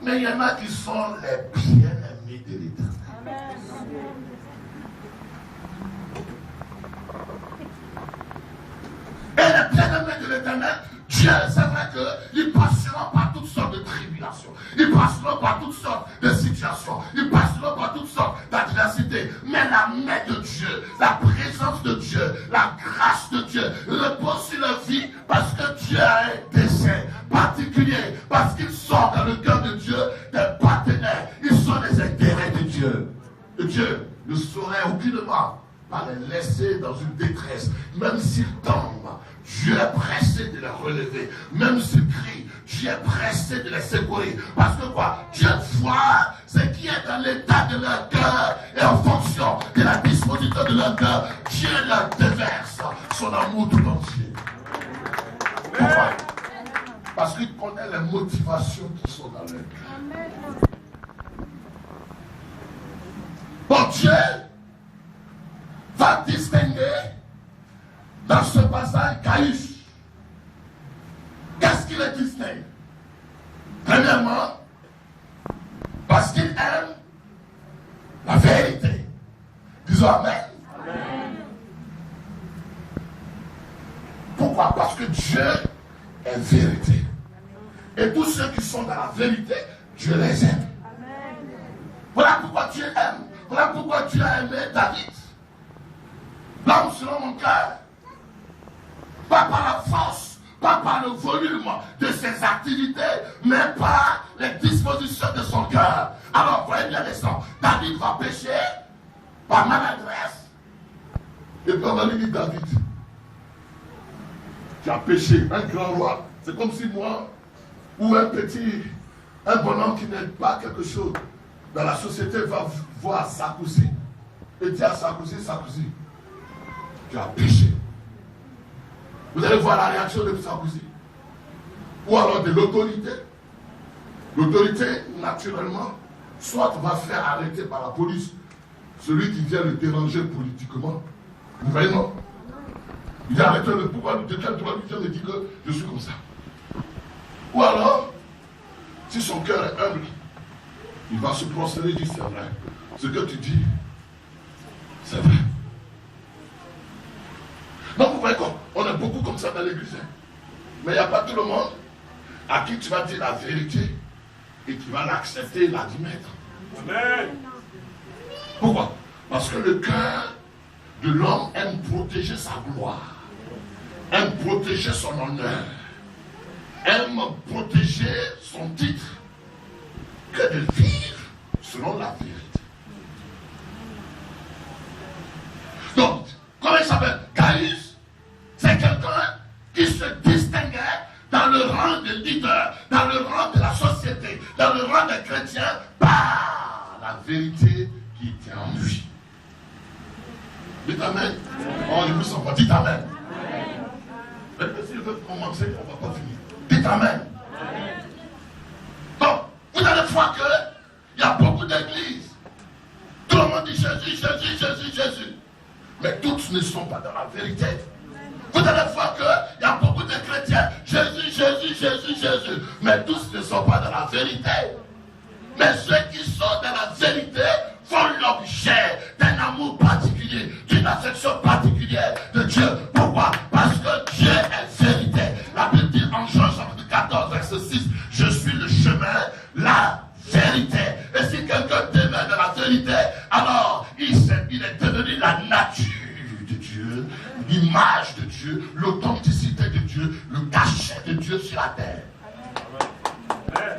Mais il y en a qui sont les bien-aimés de l'Éternel. Et les bien-aimés de l'Éternel, Dieu, c'est vrai qu'ils passeront par toutes sortes de tribulations. Ils passeront par toutes sortes de situations. Ils passeront par toutes sortes d'adversités. Mais la main de Dieu, la présence de Dieu, la grâce de Dieu repose sur leur vie parce que Dieu a un dessein particulier. Parce qu'ils sont dans le cœur de Dieu des partenaires. Ils sont les intérêts de Dieu. Et Dieu ne saurait aucunement pas les laisser dans une détresse. Même s'ils tombent, Dieu est pressé de les relever. Même s'ils crient, Dieu est pressé de les secourir. Parce que quoi? Dieu voit ce qui est dans l'état de leur cœur. Et en fonction de la disposition de leur cœur, Dieu leur déverse son amour tout entier. Pourquoi? Parce qu'il connaît les motivations qui sont dans leur cœur. Bon, Dieu va distinguer dans ce passage Caïs. Qu'est-ce qu'il est distingue? Premièrement, parce qu'il aime la vérité. Disons Amen. Amen. Pourquoi? Parce que Dieu est vérité. Et tous ceux qui sont dans la vérité, Dieu les aime. Amen. Voilà pourquoi Dieu aime. Voilà pourquoi Dieu a aimé David. L'homme selon mon cœur. Pas par la force, pas par le volume de ses activités, mais par les dispositions de son cœur. Alors, voyez bien les sons. David va pécher par maladresse. Et puis on va lui dire, David, tu as péché, un grand roi. C'est comme si moi, ou un bonhomme qui n'aime pas quelque chose dans la société va voir Sarkozy et dire à Sarkozy, tu as péché. Vous allez voir la réaction de Sarkozy. Ou alors de l'autorité. L'autorité, naturellement, soit va faire arrêter par la police celui qui vient le déranger politiquement. Vous voyez, non? Il vient arrêter le pouvoir de quel droit il vient me dire que je suis comme ça. Ou alors, si son cœur est humble, il va se prosterner et dire c'est vrai. Ce que tu dis, c'est vrai. Donc vous voyez qu'on est beaucoup comme ça dans l'église. Mais il n'y a pas tout le monde à qui tu vas dire la vérité et qui va l'accepter et l'admettre. Amen. Pourquoi? Parce que le cœur de l'homme aime protéger sa gloire, aime protéger son honneur, aime protéger son titre, que de vivre selon la vérité. Donc, comment il s'appelle? Caïs, c'est quelqu'un qui se distinguait dans le rang de leader, dans le rang de la société, dans le rang des chrétiens, par la vérité qui était en lui. Dites Amen. Oh, je vous sens pas. Dites Amen. Mais si je veux commencer, on ne va pas finir. Dites Amen. Donc, vous allez voir qu'il y a beaucoup d'églises. Tout le monde dit Jésus, Jésus, Jésus, Jésus. Mais toutes ne sont pas dans la vérité. Vous allez voir qu'il y a beaucoup de chrétiens. Jésus, Jésus, Jésus, Jésus. Mais tous ne sont pas dans la vérité. Mais ceux qui sont dans la vérité font l'objet d'un amour particulier, d'une affection particulière de Dieu. Pourquoi? Parce que Dieu est vérité. La Bible dit en Jean chapitre 14, verset 6, je suis le chemin, la vérité. Et si quelqu'un demeure dans la vérité, alors il est devenu la nature de Dieu, l'image de Dieu, l'authenticité de Dieu, le cachet de Dieu sur la terre. Amen.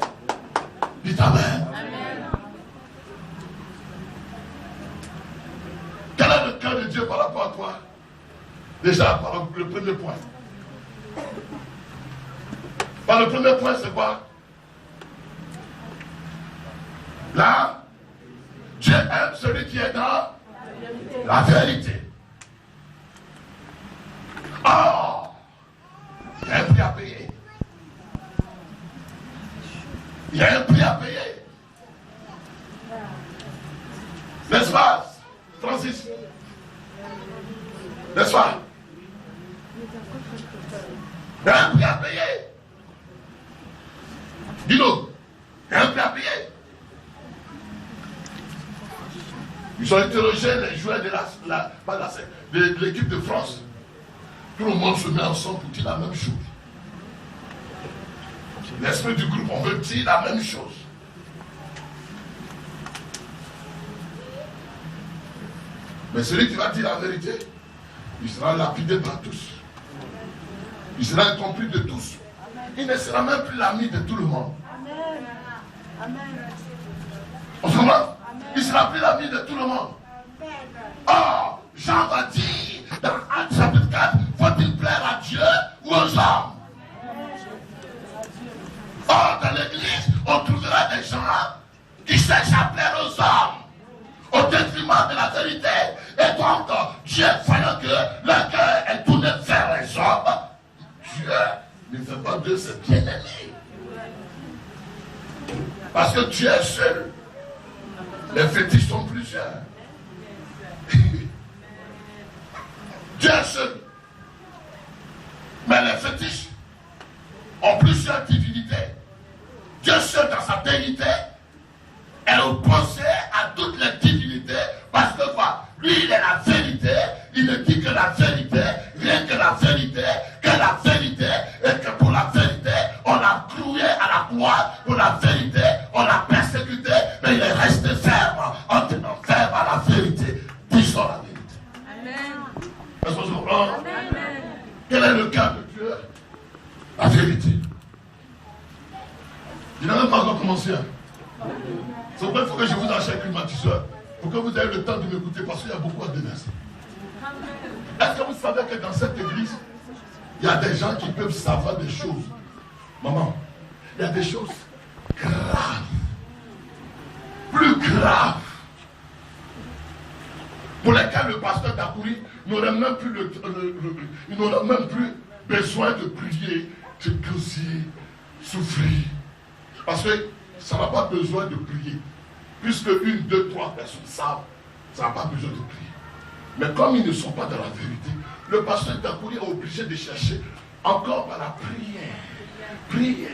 Dites Amen. Amen. Quel est le cœur de Dieu par rapport à toi? Déjà, par le premier point. Par le premier point, c'est quoi? Là, Dieu aime celui qui est dans la vérité. Or, il y a un prix à payer. Il y a un prix à payer. N'est-ce pas, Francis? N'est-ce pas? Il y a un prix à payer. Dis-nous, il y a un prix à payer. Ils ont interrogé les joueurs de l'équipe de France. Tout le monde se met ensemble pour dire la même chose. L'esprit du groupe, on veut dire la même chose. Mais celui qui va dire la vérité, il sera lapidé par tous. Il sera incompris de tous. Il ne sera même plus l'ami de tout le monde. Amen. On se comprend? Il ne sera plus l'ami de tout le monde. Or, Jean va dire dans Actes chapitre 4, faut-il plaire à Dieu ou aux hommes? Or, dans l'église, on trouvera des gens qui cherchent à plaire aux hommes au détriment de la vérité. Et donc, Dieu, voyant que le cœur est tourné vers les hommes, Dieu ne fait pas de ses bien-aimés. Parce que Dieu est seul. Les fétiches sont plusieurs. Dieu est seul. Mais les fétiches ont plusieurs divinités. Dieu seul dans sa déité est opposé à toutes les divinités parce que quoi? Lui, il est la vérité. Il ne dit que la vérité, rien que la vérité, et que pour la vérité, on a cloué à la croix. Pour la vérité, on a persécuté, mais il est resté ferme en tenant ferme à la vérité. Disons la vérité. Amen. Est-ce que je comprends? Amen. Quel est le cas de Dieu? La vérité. Il n'a même pas encore commencé. C'est pourquoi il faut que je vous achète un climatiseur. Pour que vous ayez le temps de m'écouter parce qu'il y a beaucoup à dénoncer. Est-ce que vous savez que dans cette église, il y a des gens qui peuvent savoir des choses? Maman, il y a des choses graves. Plus graves. Pour lesquelles le pasteur Dakouri n'aurait même plus il n'aurait même plus besoin de prier, de causer, souffrir. Parce que ça n'a pas besoin de prier. Puisque 1, 2, 3 personnes savent, ça n'a pas besoin de prier. Mais comme ils ne sont pas dans la vérité, le pasteur Dakouri est obligé de chercher encore par la prière,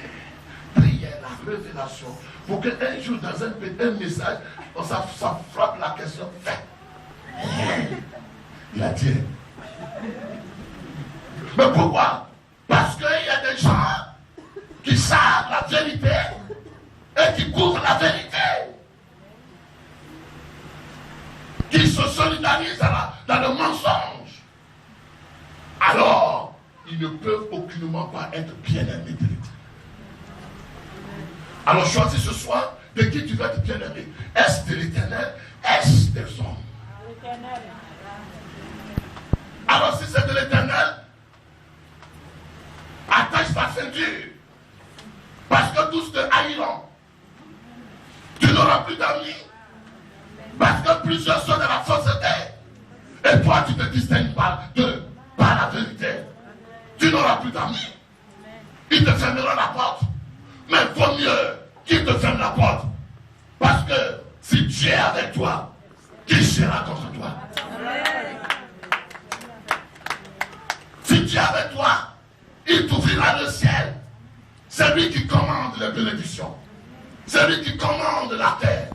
la révélation, pour qu'un jour dans un message, ça frappe la question, fait. Il a dit. Mais pourquoi? Parce qu'il y a des gens qui savent la vérité et qui couvrent la vérité, qui se solidarisent dans le mensonge. Alors, ils ne peuvent aucunement pas être bien-aimés de l'Éternel. Alors, choisis ce soir de qui tu vas être bien-aimé. Est-ce de l'Éternel? Est-ce des hommes? Alors, si c'est de l'Éternel, attache ta ceinture. Parce que tous te haïront. Tu n'auras plus d'amis. Parce que plusieurs sont dans la fausseté. Et toi, tu te distingues par la vérité. Tu n'auras plus d'amis. Ils te fermeront la porte. Mais il vaut mieux qu'ils te ferment la porte. Parce que si Dieu est avec toi, qui sera contre toi? Si Dieu est avec toi, il t'ouvrira le ciel. C'est lui qui commande les bénédictions. C'est lui qui commande la terre.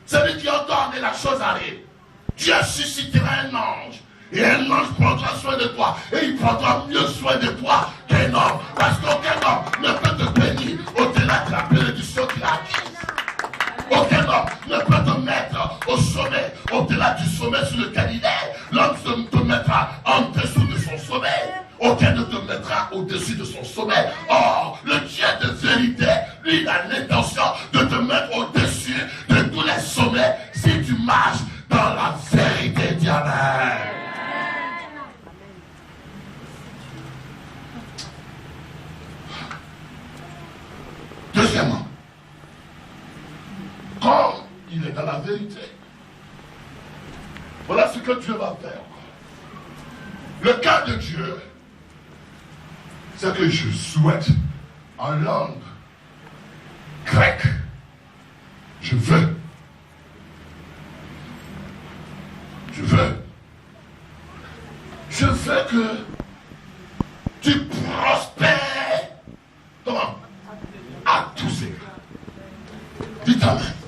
C'est lui qui ordonne et la chose arrive. Dieu suscitera un ange. Et un ange prendra soin de toi. Et il prendra mieux soin de toi qu'un homme. Parce qu'aucun homme ne peut te bénir au-delà de la bénédiction qu'il a acquise. Aucun homme ne peut te mettre au sommet, au-delà du sommet sur lequel il est. L'homme te mettra en dessous de son sommet. Aucun ne te mettra au-dessus de son sommet. Or, le Dieu de vérité, lui, il a l'intention de te mettre au-dessus de tous les sommets si tu marches dans la vérité d'Amen. Deuxièmement, quand il est dans la vérité, voilà ce que Dieu va faire. Le cas de Dieu, c'est que je souhaite en langue grecque. Je veux que tu prospères. Comment? À tous égards. Dites Amen.